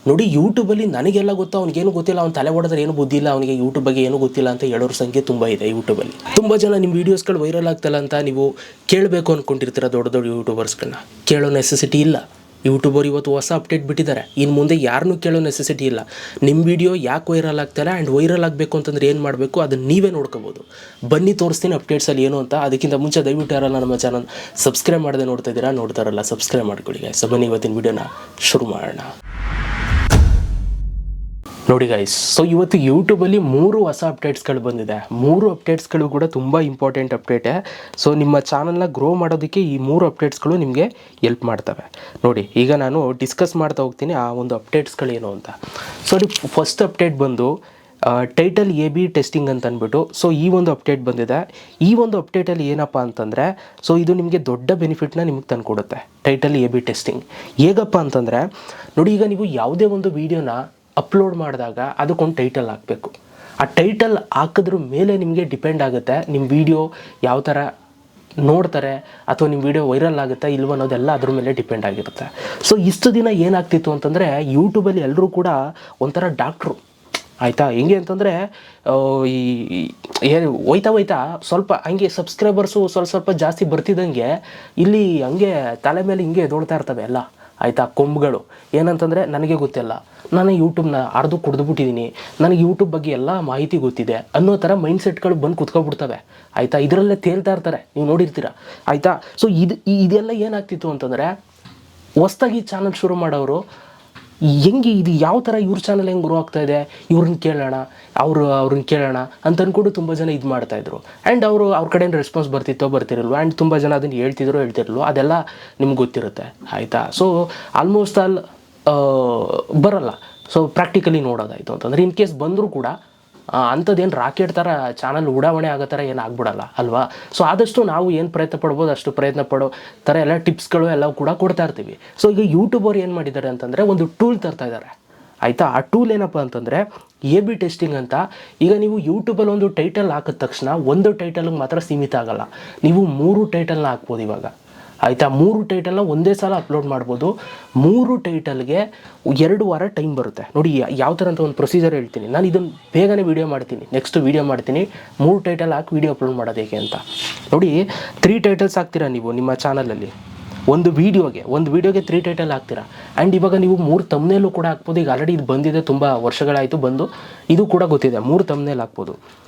ನೋಡಿ ಯೂಟ್ಯೂಬಲ್ಲಿ ನನಗೆಲ್ಲ ಗೊತ್ತು, ಅವ್ನಿಗೇನು ಗೊತ್ತಿಲ್ಲ, ಅವ್ನು ತಲೆ ಹೊಡೆದ್ರೆ ಏನು ಬುದ್ಧಿ ಇಲ್ಲ, ಅವನಿಗೆ ಯೂಟ್ಯೂಬ್ ಬಗ್ಗೆ ಏನು ಗೊತ್ತಿಲ್ಲ ಅಂತ ಹೇಳೋರ ಸಂಖ್ಯೆ ತುಂಬ ಇದೆ ಯೂಟ್ಯೂಬಲ್ಲಿ. ತುಂಬ ಜನ ನಿಮ್ಮ ವೀಡಿಯೋಸ್ಗಳು ವೈರಲ್ ಆಗ್ತಲ್ಲ ಅಂತ ನೀವು ಕೇಳಬೇಕು ಅಂದ್ಕೊಂಡಿರ್ತೀರ ದೊಡ್ಡ ದೊಡ್ಡ ಯೂಟ್ಯೂಬರ್ಸ್ಗಳನ್ನ. ಕೇಳೋ ನೆಸೆಸಿಟಿ ಇಲ್ಲ. ಯೂಟ್ಯೂಬರ್ ಇವತ್ತು ಹೊಸ ಅಪ್ಡೇಟ್ ಬಿಟ್ಟಿದ್ದಾರೆ, ಇನ್ನು ಮುಂದೆ ಯಾರನ್ನೂ ಕೇಳೋ ನೆಸೆಸಿಟಿ ಇಲ್ಲ. ನಿಮ್ಮ ವೀಡಿಯೋ ಯಾಕೆ ವೈರಲ್ ಆಗ್ತಾಯಿಲ್ಲ ಆ್ಯಂಡ್ ವೈರಲ್ ಆಗಬೇಕು ಅಂತಂದ್ರೆ ಏನು ಮಾಡಬೇಕು ಅದನ್ನು ನೀವೇ ನೋಡ್ಕೋಬೋದು. ಬನ್ನಿ ತೋರಿಸ್ತೀನಿ ಅಪ್ಡೇಟ್ಸಲ್ಲಿ ಏನು ಅಂತ. ಅದಕ್ಕಿಂತ ಮುಂಚೆ ದಯವಿಟ್ಟು ಯಾರಲ್ಲ ನಮ್ಮ ಚಾನಲ್ ಸಬ್ಸ್ಕ್ರೈಬ್ ಮಾಡದೆ ನೋಡ್ತಾ ಇದ್ದೀರಾ, ನೋಡ್ತಾರಲ್ಲ ಸಬ್ಸ್ಕ್ರೈಬ್ ಮಾಡ್ಕೊಳ್ಳಿ ಗೈಸ್. ಬನ್ನಿ ಇವತ್ತಿನ ವೀಡಿಯೋನ ಶುರು ಮಾಡೋಣ. ನೋಡಿ ಗೈಸ್, ಸೊ ಇವತ್ತು ಯೂಟ್ಯೂಬಲ್ಲಿ 3 ಹೊಸ ಅಪ್ಡೇಟ್ಸ್ಗಳು ಬಂದಿದೆ. 3 ಅಪ್ಡೇಟ್ಸ್ಗಳು ಕೂಡ ತುಂಬ ಇಂಪಾರ್ಟೆಂಟ್ ಅಪ್ಡೇಟೇ. ಸೊ ನಿಮ್ಮ ಚಾನಲ್ನ ಗ್ರೋ ಮಾಡೋದಕ್ಕೆ ಈ 3 ಅಪ್ಡೇಟ್ಸ್ಗಳು ನಿಮಗೆ ಎಲ್ಪ್ ಮಾಡ್ತವೆ. ನೋಡಿ, ಈಗ ನಾನು ಡಿಸ್ಕಸ್ ಮಾಡ್ತಾ ಹೋಗ್ತೀನಿ ಆ ಒಂದು ಅಪ್ಡೇಟ್ಸ್ಗಳೇನು ಅಂತ. ಸೊ ಫಸ್ಟ್ ಅಪ್ಡೇಟ್ ಬಂದು ಟೈಟಲ್ AB ಟೆಸ್ಟಿಂಗ್ ಅಂತ ಅಂದ್ಬಿಟ್ಟು. ಸೊ ಈ ಒಂದು ಅಪ್ಡೇಟ್ ಬಂದಿದೆ. ಈ ಒಂದು ಅಪ್ಡೇಟಲ್ಲಿ ಏನಪ್ಪ ಅಂತಂದರೆ, ಸೊ ಇದು ನಿಮಗೆ ದೊಡ್ಡ ಬೆನಿಫಿಟ್ನ ನಿಮಗೆ ತಂದುಕೊಡುತ್ತೆ. ಟೈಟಲ್ AB ಟೆಸ್ಟಿಂಗ್ ಹೇಗಪ್ಪ ಅಂತಂದರೆ, ನೋಡಿ, ಈಗ ನೀವು ಯಾವುದೇ ಒಂದು ವೀಡಿಯೋನ ಅಪ್ಲೋಡ್ ಮಾಡಿದಾಗ ಅದಕ್ಕೊಂದು ಟೈಟಲ್ ಹಾಕಬೇಕು. ಆ ಟೈಟಲ್ ಹಾಕಿದ್ರ ಮೇಲೆ ನಿಮಗೆ ಡಿಪೆಂಡ್ ಆಗುತ್ತೆ ನಿಮ್ಮ ವೀಡಿಯೋ ಯಾವ ಥರ ನೋಡ್ತಾರೆ ಅಥವಾ ನಿಮ್ಮ ವೀಡಿಯೋ ವೈರಲ್ ಆಗುತ್ತಾ ಇಲ್ವ ಅನ್ನೋದೆಲ್ಲ ಅದ್ರ ಮೇಲೆ ಡಿಪೆಂಡ್ ಆಗಿರುತ್ತೆ. ಸೊ ಇಷ್ಟು ದಿನ ಏನಾಗ್ತಿತ್ತು ಅಂತಂದರೆ, ಯೂಟ್ಯೂಬಲ್ಲಿ ಎಲ್ಲರೂ ಕೂಡ ಒಂಥರ ಡಾಕ್ಟ್ರು, ಆಯಿತಾ. ಹೆಂಗೆ ಅಂತಂದರೆ, ಏನು ಹೋಯ್ತಾ ಸ್ವಲ್ಪ ಹಂಗೆ ಸಬ್ಸ್ಕ್ರೈಬರ್ಸು ಸ್ವಲ್ಪ ಜಾಸ್ತಿ ಬರ್ತಿದ್ದಂಗೆ ಇಲ್ಲಿ ಹಂಗೆ ತಲೆ ಮೇಲೆ ಹಿಂಗೆ ಎದೊಳ್ತಾ ಇರ್ತವೆ ಎಲ್ಲ, ಆಯಿತಾ, ಕೊಂಬುಗಳು. ಏನಂತಂದರೆ, ನನಗೆ ಗೊತ್ತಿಲ್ಲ, ನಾನು ಯೂಟ್ಯೂಬ್ನ ಅರ್ದು ಕುಡಿದ್ಬಿಟ್ಟಿದ್ದೀನಿ, ನನಗೆ ಯೂಟ್ಯೂಬ್ ಬಗ್ಗೆ ಎಲ್ಲ ಮಾಹಿತಿ ಗೊತ್ತಿದೆ ಅನ್ನೋ ಥರ ಮೈಂಡ್ಸೆಟ್ಗಳು ಬಂದು ಕುತ್ಕೊಬಿಡ್ತವೆ, ಆಯಿತಾ. ಇದರಲ್ಲೇ ತೇಲ್ತಾ ಇರ್ತಾರೆ, ನೀವು ನೋಡಿರ್ತೀರ, ಆಯಿತಾ. ಸೊ ಇದೆಲ್ಲ ಏನಾಗ್ತಿತ್ತು ಅಂತಂದರೆ, ಹೊಸ್ದಾಗಿ ಚಾನಲ್ ಶುರು ಮಾಡೋರು ಹೆಂಗೆ ಇದು ಯಾವ ಥರ ಇವ್ರ ಚಾನಲ್ ಹೆಂಗೆ ಗ್ರೋ ಆಗ್ತಾಯಿದೆ, ಇವ್ರನ್ನ ಕೇಳೋಣ ಅವ್ರನ್ನ ಕೇಳೋಣ ಅಂತ ಅಂದ್ಕೊಂಡು ತುಂಬ ಜನ ಇದು ಮಾಡ್ತಾಯಿದ್ರು. ಆ್ಯಂಡ್ ಅವ್ರ ಕಡೆಯಿಂದ ರೆಸ್ಪಾನ್ಸ್ ಬರ್ತಿರಲ್ವ. ಆ್ಯಂಡ್ ತುಂಬ ಜನ ಅದನ್ನು ಹೇಳ್ತಿರಲ್ವ, ಅದೆಲ್ಲ ನಿಮ್ಗೆ ಗೊತ್ತಿರುತ್ತೆ, ಆಯಿತಾ. ಸೊ ಆಲ್ಮೋಸ್ಟ್ ಆಲ್ ಬರಲ್ಲ. ಸೊ ಪ್ರಾಕ್ಟಿಕಲಿ ನೋಡೋದಾಯಿತು ಅಂತಂದರೆ, ಇನ್ ಕೇಸ್ ಬಂದರೂ ಕೂಡ ಅಂಥದ್ದೇನು ರಾಕೆಟ್ ಥರ ಚಾನಲ್ ಉಡಾವಣೆ ಆಗೋ ಥರ ಏನು ಆಗ್ಬಿಡಲ್ಲ ಅಲ್ವಾ. ಸೊ ಆದಷ್ಟು ನಾವು ಏನು ಪ್ರಯತ್ನ ಪಡ್ಬೋದು ಅಷ್ಟು ಪ್ರಯತ್ನ ಪಡೋ ಥರ ಎಲ್ಲ ಟಿಪ್ಸ್ಗಳು ಎಲ್ಲ ಕೂಡ ಕೊಡ್ತಾ ಇರ್ತೀವಿ. ಸೊ ಈಗ ಯೂಟ್ಯೂಬರ್ ಏನು ಮಾಡಿದ್ದಾರೆ ಅಂತಂದರೆ, ಒಂದು ಟೂಲ್ ತರ್ತಾ ಇದ್ದಾರೆ, ಆಯಿತಾ. ಆ ಟೂಲ್ ಏನಪ್ಪ ಅಂತಂದರೆ AB ಟೆಸ್ಟಿಂಗ್ ಅಂತ. ಈಗ ನೀವು ಯೂಟ್ಯೂಬಲ್ಲಿ ಒಂದು ಟೈಟಲ್ ಹಾಕಿದ ತಕ್ಷಣ ಒಂದು ಟೈಟಲ್ಗೆ ಮಾತ್ರ ಸೀಮಿತ ಆಗಲ್ಲ, ನೀವು 3 ಟೈಟಲ್ನ ಹಾಕ್ಬೋದು ಇವಾಗ, ಆಯಿತಾ. 3 ಟೈಟಲ್ನ ಒಂದೇ ಸಲ ಅಪ್ಲೋಡ್ ಮಾಡ್ಬೋದು. 3 ಟೈಟಲ್ಗೆ 2 ವಾರ ಟೈಮ್ ಬರುತ್ತೆ. ನೋಡಿ ಯಾವ ಥರ ಅಂತ ಒಂದು ಪ್ರೊಸೀಜರ್ ಹೇಳ್ತೀನಿ ನಾನು. ಇದನ್ನು ಬೇಗನೆ ವೀಡಿಯೋ ಮಾಡ್ತೀನಿ, ನೆಕ್ಸ್ಟ್ ವೀಡಿಯೋ ಮಾಡ್ತೀನಿ 3 ಟೈಟಲ್ ಹಾಕಿ ವೀಡಿಯೋ ಅಪ್ಲೋಡ್ ಮಾಡೋದು ಹೇಗೆ ಅಂತ. ನೋಡಿ, 3 ಟೈಟಲ್ಸ್ ಹಾಕ್ತೀರಾ ನೀವು ನಿಮ್ಮ ಚಾನಲಲ್ಲಿ. ಒಂದು ವೀಡಿಯೋಗೆ 3 ಟೈಟಲ್ ಹಾಕ್ತೀರಾ. ಆ್ಯಂಡ್ ಇವಾಗ ನೀವು 3 ತಮ್ನೇಲು ಕೂಡ ಹಾಕ್ಬೋದು. ಈಗ ಆಲ್ರೆಡಿ ಇದು ಬಂದಿದೆ, ತುಂಬ ವರ್ಷಗಳಾಯಿತು ಬಂದು, ಇದು ಕೂಡ ಗೊತ್ತಿದೆ, 3 ತಮ್ನೇಲ್ ಹಾಕ್ಬೋದು.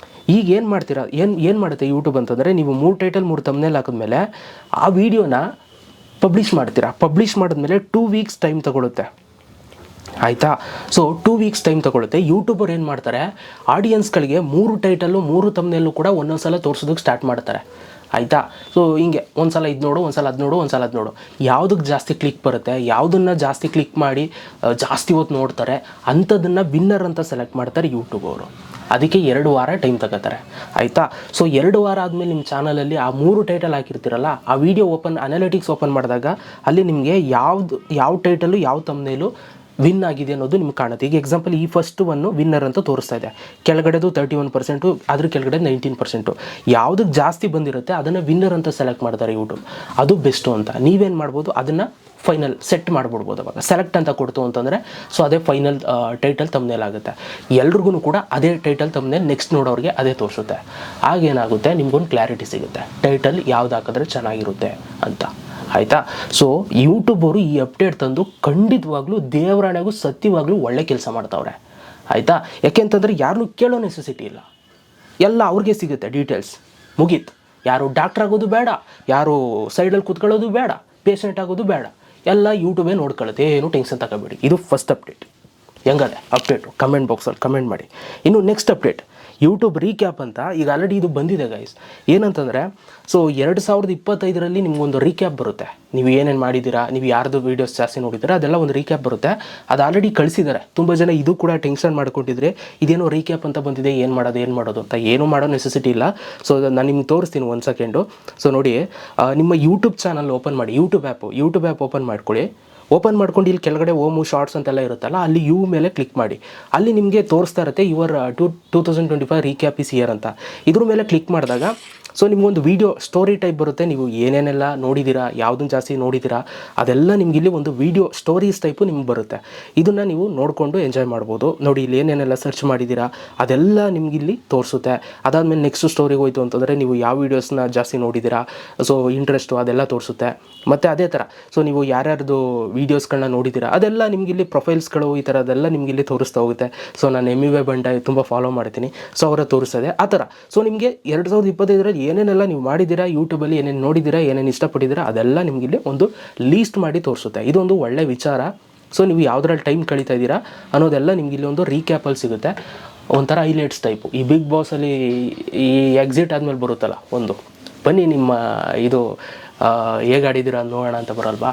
ಈಗ ಏನು ಮಾಡ್ತೀರಾ, ಏನು ಮಾಡುತ್ತೆ ಯೂಟ್ಯೂಬ್ ಅಂತಂದರೆ, ನೀವು 3 ಟೈಟಲ್ 3 ತಮ್ನೇಲ್ ಹಾಕಿದ್ಮೇಲೆ ಆ ವಿಡಿಯೋನ ಪಬ್ಲಿಷ್ ಮಾಡ್ತೀರಾ. ಪಬ್ಲಿಷ್ ಮಾಡಿದ್ಮೇಲೆ 2 ವೀಕ್ಸ್ ಟೈಮ್ ತೊಗೊಳುತ್ತೆ, ಆಯಿತಾ. ಸೊ 2 ವೀಕ್ಸ್ ಟೈಮ್ ತೊಗೊಳುತ್ತೆ. ಯೂಟ್ಯೂಬರ್ ಏನು ಮಾಡ್ತಾರೆ, ಆಡಿಯನ್ಸ್ಗಳಿಗೆ 3 ಟೈಟಲ್ಲು 3 ತಮ್ನೇಲು ಕೂಡ ಒಂದೊಂದು ಸಲ ತೋರಿಸೋದಕ್ಕೆ ಸ್ಟಾರ್ಟ್ ಮಾಡ್ತಾರೆ, ಆಯಿತಾ. ಸೊ ಹಿಂಗೆ ಒಂದು ಸಲ ಇದು ನೋಡು, ಒಂದು ಸಲ ಅದು ನೋಡು, ಯಾವುದಕ್ಕೆ ಜಾಸ್ತಿ ಕ್ಲಿಕ್ ಬರುತ್ತೆ, ಯಾವುದನ್ನು ಜಾಸ್ತಿ ಕ್ಲಿಕ್ ಮಾಡಿ ಜಾಸ್ತಿ ಹೊತ್ತು ನೋಡ್ತಾರೆ ಅಂಥದನ್ನು ವಿನ್ನರ್ ಅಂತ ಸೆಲೆಕ್ಟ್ ಮಾಡ್ತಾರೆ ಯೂಟ್ಯೂಬ್ ಅವರು. ಅದಕ್ಕೆ 2 ವಾರ ಟೈಮ್ ತಗೋತಾರೆ, ಆಯಿತಾ. ಸೊ 2 ವಾರ ಆದಮೇಲೆ ನಿಮ್ಮ ಚಾನಲಲ್ಲಿ ಆ 3 ಟೈಟಲ್ ಹಾಕಿರ್ತೀರಲ್ಲ, ಆ ವಿಡಿಯೋ ಅನಾಲಿಟಿಕ್ಸ್ ಓಪನ್ ಮಾಡಿದಾಗ ಅಲ್ಲಿ ನಿಮಗೆ ಯಾವ ಟೈಟಲು ಯಾವ ತಮ್ನೇಲು ವಿನ್ ಆಗಿದೆ ಅನ್ನೋದು ನಿಮ್ಗೆ ಕಾಣುತ್ತೆ. ಈಗ ಎಕ್ಸಾಂಪಲ್ ಈ ಫಸ್ಟ್ ಒನ್ನು ವಿನ್ನರ್ ಅಂತ ತೋರಿಸ್ತಾ ಇದೆ, ಕೆಳಗಡೆದು 31%, ಅದ್ರ ಕೆಳಗಡೆ 19%. ಯಾವುದಕ್ಕೆ ಜಾಸ್ತಿ ಬಂದಿರುತ್ತೆ ಅದನ್ನು ವಿನ್ನರ್ ಅಂತ ಸೆಲೆಕ್ಟ್ ಮಾಡ್ತಾರೆ ಯೂಟ್ಯೂಬ್, ಅದು ಬೆಸ್ಟು ಅಂತ. ನೀವೇನು ಮಾಡ್ಬೋದು, ಅದನ್ನು ಫೈನಲ್ ಸೆಟ್ ಮಾಡಿಬಿಡ್ಬೋದು. ಅವಾಗ ಸೆಲೆಕ್ಟ್ ಅಂತ ಕೊಡ್ತು ಅಂತಂದರೆ, ಸೊ ಅದೇ ಫೈನಲ್ ಟೈಟಲ್ ತಮ್ನೇಲ್ ಆಗುತ್ತೆ. ಎಲ್ರಿಗೂ ಕೂಡ ಅದೇ ಟೈಟಲ್ ತಮ್ನೇಲ್ ನೆಕ್ಸ್ಟ್ ನೋಡೋರಿಗೆ ಅದೇ ತೋರಿಸುತ್ತೆ. ಆಗೇನಾಗುತ್ತೆ, ನಿಮ್ಗೊಂದು ಕ್ಲಾರಿಟಿ ಸಿಗುತ್ತೆ ಟೈಟಲ್ ಯಾವ್ದು ಹಾಕಿದ್ರೆ ಚೆನ್ನಾಗಿರುತ್ತೆ ಅಂತ, ಆಯಿತಾ. ಸೊ ಯೂಟ್ಯೂಬರು ಈ ಅಪ್ಡೇಟ್ ತಂದು ಖಂಡಿತವಾಗ್ಲೂ ದೇವರಾಣೆಗೂ ಸತ್ಯವಾಗ್ಲೂ ಒಳ್ಳೆ ಕೆಲಸ ಮಾಡ್ತಾವ್ರೆ, ಆಯಿತಾ. ಯಾಕೆಂತಂದರೆ ಯಾರನ್ನೂ ಕೇಳೋ ನೆಸೆಸಿಟಿ ಇಲ್ಲ, ಎಲ್ಲ ಅವ್ರಿಗೆ ಸಿಗುತ್ತೆ ಡೀಟೇಲ್ಸ್, ಮುಗೀತು. ಯಾರು ಡಾಕ್ಟ್ರ್ ಆಗೋದು ಬೇಡ, ಯಾರು ಸೈಡಲ್ಲಿ ಕೂತ್ಕೊಳ್ಳೋದು ಬೇಡ, ಪೇಷೆಂಟ್ ಆಗೋದು ಬೇಡ, ಎಲ್ಲ ಯೂಟ್ಯೂಬೇ ನೋಡ್ಕೊಳ್ಳುತ್ತೆ, ಏನು ಟೆನ್ಷನ್ ತಗೋಬೇಡಿ. ಇದು ಫಸ್ಟ್ ಅಪ್ಡೇಟ್. ಹೆಂಗದೆ ಅಪ್ಡೇಟು ಕಮೆಂಟ್ ಬಾಕ್ಸಲ್ಲಿ ಕಮೆಂಟ್ ಮಾಡಿ. ಇನ್ನು ನೆಕ್ಸ್ಟ್ ಅಪ್ಡೇಟ್ ಯೂಟ್ಯೂಬ್ ರೀಕ್ಯಾಪ್ ಅಂತ. ಈಗ ಆಲ್ರೆಡಿ ಇದು ಬಂದಿದೆ ಗೈಸ್. ಏನಂತಂದರೆ, ಸೊ 2025ರಲ್ಲಿ ನಿಮ್ಗೊಂದು ರೀಕ್ಯಾಪ್ ಬರುತ್ತೆ. ನೀವು ಏನೇನು ಮಾಡಿದ್ದೀರಾ, ನೀವು ಯಾರ್ದು ವೀಡಿಯೋಸ್ ಜಾಸ್ತಿ ನೋಡಿದ್ದೀರಾ ಅದೆಲ್ಲ ಒಂದು ರೀಕ್ಯಾಪ್ ಬರುತ್ತೆ. ಅದು ಆಲ್ರೆಡಿ ಕಳಿಸಿದ್ದಾರೆ. ತುಂಬ ಜನ ಇದು ಕೂಡ ಟೆನ್ಷನ್ ಮಾಡ್ಕೊಂಡಿದ್ರೆ, ಇದೇನೋ ರೀಕ್ಯಾಪ್ ಅಂತ ಬಂದಿದೆ, ಏನು ಮಾಡೋದು ಅಂತ. ಏನೂ ಮಾಡೋ ನೆಸೆಸಿಟಿ ಇಲ್ಲ. ಸೊ ನಾನು ನಿಮ್ಗೆ ತೋರಿಸ್ತೀನಿ 1 ಸೆಕೆಂಡು. ಸೊ ನೋಡಿ, ನಿಮ್ಮ ಯೂಟ್ಯೂಬ್ ಚಾನಲ್ ಓಪನ್ ಮಾಡಿ, ಯೂಟ್ಯೂಬ್ ಆ್ಯಪ್ ಓಪನ್ ಮಾಡ್ಕೊಳ್ಳಿ. ಓಪನ್ ಮಾಡ್ಕೊಂಡು ಇಲ್ಲಿ ಕೆಳಗಡೆ ಓಮು ಶಾರ್ಟ್ಸ್ ಅಂತೆಲ್ಲ ಇರುತ್ತಲ್ಲ, ಅಲ್ಲಿ ಯು ಮೇಲೆ ಕ್ಲಿಕ್ ಮಾಡಿ. ಅಲ್ಲಿ ನಿಮಗೆ ತೋರಿಸ್ತಾ ಇರುತ್ತೆ ಯುವರ್ 2025 ರೀಕ್ಯಾಪ್ ಇಸ್ ಹಿಯರ್ ಅಂತ. ಇದ್ರ ಮೇಲೆ ಕ್ಲಿಕ್ ಮಾಡಿದಾಗ ಸೊ ನಿಮಗೊಂದು ವೀಡಿಯೋ ಸ್ಟೋರಿ ಟೈಪ್ ಬರುತ್ತೆ. ನೀವು ಏನೇನೆಲ್ಲ ನೋಡಿದ್ದೀರಾ, ಯಾವುದನ್ನು ಜಾಸ್ತಿ ನೋಡಿದ್ದೀರಾ ಅದೆಲ್ಲ ನಿಮ್ಗೆ ಇಲ್ಲಿ ಒಂದು ವೀಡಿಯೋ ಸ್ಟೋರೀಸ್ ಟೈಪು ನಿಮ್ಗೆ ಬರುತ್ತೆ. ಇದನ್ನು ನೀವು ನೋಡಿಕೊಂಡು ಎಂಜಾಯ್ ಮಾಡ್ಬೋದು. ನೋಡಿ ಇಲ್ಲಿ ಏನೇನೆಲ್ಲ ಸರ್ಚ್ ಮಾಡಿದ್ದೀರಾ ಅದೆಲ್ಲ ನಿಮ್ಗೆ ಇಲ್ಲಿ ತೋರಿಸುತ್ತೆ. ಅದಾದಮೇಲೆ ನೆಕ್ಸ್ಟ್ ಸ್ಟೋರಿಗೆ ಹೋಯ್ತು ಅಂತಂದರೆ ನೀವು ಯಾವ ವೀಡಿಯೋಸ್ನ ಜಾಸ್ತಿ ನೋಡಿದ್ದೀರಾ, ಸೊ ಇಂಟ್ರೆಸ್ಟು ಅದೆಲ್ಲ ತೋರಿಸುತ್ತೆ. ಮತ್ತು ಅದೇ ಥರ ಸೊ ನೀವು ಯಾರ್ಯಾರ್ದು ವೀಡಿಯೋಸ್ಗಳನ್ನ ನೋಡಿದ್ದೀರಾ ಅದೆಲ್ಲ ನಿಮ್ಗೆ ಇಲ್ಲಿ ಪ್ರೊಫೈಲ್ಸ್ಗಳು ಈ ಥರದ್ದೆಲ್ಲ ನಿಮ್ಗೆ ಇಲ್ಲಿ ತೋರಿಸ್ತಾ ಹೋಗುತ್ತೆ. ಸೊ ನಾನು MUA ಬಂಡ ತುಂಬ ಫಾಲೋ ಮಾಡ್ತೀನಿ, ಸೊ ಅವರ ತೋರಿಸ್ತದೆ ಆ ಥರ. ಸೊ ನಿಮಗೆ 2025ರಲ್ಲಿ ಏನೇನೆಲ್ಲ ನೀವು ಮಾಡಿದ್ದೀರಾ, ಯೂಟ್ಯೂಬಲ್ಲಿ ಏನೇನು ನೋಡಿದ್ದೀರಾ, ಏನೇನು ಇಷ್ಟಪಟ್ಟಿದ್ದೀರಾ ಅದೆಲ್ಲ ನಿಮ್ಗೆ ಇಲ್ಲಿ ಒಂದು ಲೀಸ್ಟ್ ಮಾಡಿ ತೋರಿಸುತ್ತೆ. ಇದೊಂದು ಒಳ್ಳೆ ವಿಚಾರ. ಸೊ ನೀವು ಯಾವುದ್ರಲ್ಲಿ ಟೈಮ್ ಕಳೀತಾ ಇದ್ದೀರಾ ಅನ್ನೋದೆಲ್ಲ ನಿಮ್ಗೆ ಇಲ್ಲಿ ಒಂದು ರೀಕ್ಯಾಪಲ್ಲಿ ಸಿಗುತ್ತೆ. ಒಂಥರ ಹೈಲೈಟ್ಸ್ ಟೈಪು. ಈ ಬಿಗ್ ಬಾಸಲ್ಲಿ ಈ ಎಕ್ಸಿಟ್ ಆದಮೇಲೆ ಬರುತ್ತಲ್ಲ ಒಂದು, ಬನ್ನಿ ನಿಮ್ಮ ಇದು ಹೇಗೆ ಆಡಿದ್ದೀರಾ ನೋಡೋಣ ಅಂತ ಬರಲ್ವಾ,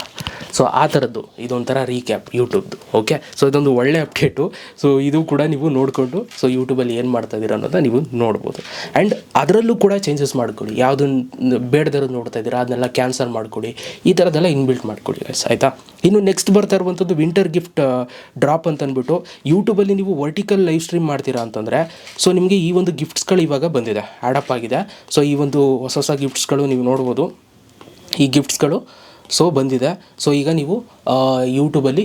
ಸೊ ಆ ಥರದ್ದು ಇದೊಂಥರ ರೀಕ್ಯಾಪ್ ಯೂಟ್ಯೂಬ್ದು. ಓಕೆ, ಸೊ ಇದೊಂದು ಒಳ್ಳೆ ಅಪ್ಡೇಟು. ಸೊ ಇದು ಕೂಡ ನೀವು ನೋಡಿಕೊಂಡು ಸೊ ಯೂಟ್ಯೂಬಲ್ಲಿ ಏನು ಮಾಡ್ತಾಯಿದ್ದೀರಾ ಅನ್ನೋದನ್ನ ನೀವು ನೋಡ್ಬೋದು. ಆ್ಯಂಡ್ ಅದರಲ್ಲೂ ಕೂಡ ಚೇಂಜಸ್ ಮಾಡ್ಕೊಳ್ಳಿ. ಯಾವುದನ್ನು ಬೇಡದಿರೋದು ನೋಡ್ತಾ ಇದ್ದೀರಾ ಅದನ್ನೆಲ್ಲ ಕ್ಯಾನ್ಸಲ್ ಮಾಡ್ಕೊಳ್ಳಿ. ಈ ಥರದ್ದೆಲ್ಲ ಇನ್ಬಿಲ್ಟ್ ಮಾಡ್ಕೊಳ್ಳಿ ಗೈಸ್, ಆಯಿತಾ. ಇನ್ನು ನೆಕ್ಸ್ಟ್ ಬರ್ತಾ ಇರುವಂಥದ್ದು ವಿಂಟರ್ ಗಿಫ್ಟ್ ಡ್ರಾಪ್ ಅಂತ ಅಂದ್ಬಿಟ್ಟು ಯೂಟ್ಯೂಬಲ್ಲಿ ನೀವು ವರ್ಟಿಕಲ್ ಲೈವ್ ಸ್ಟ್ರೀಮ್ ಮಾಡ್ತೀರಾ ಅಂತಂದರೆ ಸೊ ನಿಮಗೆ ಈ ಒಂದು ಗಿಫ್ಟ್ಸ್ಗಳು ಇವಾಗ ಬಂದಿದೆ, ಆ್ಯಡಪ್ ಆಗಿದೆ. ಸೊ ಈ ಒಂದು ಹೊಸ ಗಿಫ್ಟ್ಸ್ಗಳು ನೀವು ನೋಡ್ಬೋದು. ಈ ಗಿಫ್ಟ್ಸ್ಗಳು ಸೊ ಬಂದಿದೆ. ಸೊ ಈಗ ನೀವು ಯೂಟ್ಯೂಬಲ್ಲಿ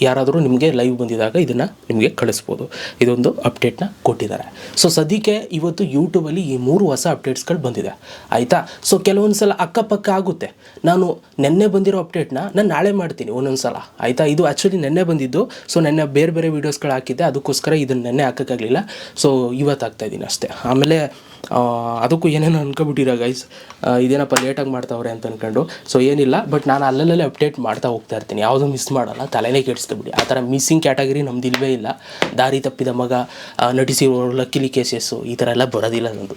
ಯಾರಾದರೂ ನಿಮಗೆ ಲೈವ್ ಬಂದಿದಾಗ ಇದನ್ನು ನಿಮಗೆ ಕಳಿಸ್ಬೋದು. ಇದೊಂದು ಅಪ್ಡೇಟ್ನ ಕೊಟ್ಟಿದ್ದಾರೆ. ಸೊ ಸದ್ಯಕ್ಕೆ ಇವತ್ತು ಯೂಟ್ಯೂಬಲ್ಲಿ ಈ 3 ಹೊಸ ಅಪ್ಡೇಟ್ಸ್ಗಳು ಬಂದಿದೆ, ಆಯಿತಾ. ಸೊ ಕೆಲವೊಂದು ಸಲ ಅಕ್ಕಪಕ್ಕ ಆಗುತ್ತೆ. ನಾನು ನೆನ್ನೆ ಬಂದಿರೋ ಅಪ್ಡೇಟ್ನ ನಾನು ನಾಳೆ ಮಾಡ್ತೀನಿ ಒಂದೊಂದು ಸಲ, ಆಯಿತಾ. ಇದು ಆ್ಯಕ್ಚುಲಿ ನೆನ್ನೆ ಬಂದಿದ್ದು. ಸೊ ನೆನ್ನೆ ಬೇರೆ ಬೇರೆ ವೀಡಿಯೋಸ್ಗಳು ಹಾಕಿದ್ದೆ, ಅದಕ್ಕೋಸ್ಕರ ಇದನ್ನು ನೆನ್ನೆ ಹಾಕೋಕ್ಕಾಗಲಿಲ್ಲ. ಸೊ ಇವತ್ತು ಹಾಕ್ತಾಯಿದ್ದೀನಿ ಅಷ್ಟೇ. ಆಮೇಲೆ ಅದಕ್ಕೂ ಏನೇನೋ ಅನ್ಕೊಬಿಟ್ಟಿರೋ ಗೈಸ್, ಇದೇನಪ್ಪ ಲೇಟಾಗಿ ಮಾಡ್ತಾವ್ರೆ ಅಂತ ಅಂದ್ಕೊಂಡು. ಸೊ ಏನಿಲ್ಲ, ಬಟ್ ನಾನು ಅಲ್ಲಲ್ಲೇ ಅಪ್ಡೇಟ್ ಮಾಡ್ತಾ ಹೋಗ್ತಾ ಇರ್ತೀನಿ, ಯಾವುದೂ ಮಿಸ್ ಮಾಡಲ್ಲ, ತಲೆನೇ ಕೆಡಿಸ್ಕೊಬಿಡಿ. ಆ ಥರ ಮಿಸ್ಸಿಂಗ್ ಕ್ಯಾಟಗರಿ ನಮ್ದು ಇಲ್ಲವೇ ಇಲ್ಲ. ದಾರಿ ತಪ್ಪಿದ ಮಗ, ನಟಿಸಿರೋ ಲಕ್ಕಿಲಿ ಕೇಸಸ್ಸು ಈ ಥರ ಎಲ್ಲ ಬರೋದಿಲ್ಲ ನಂದು.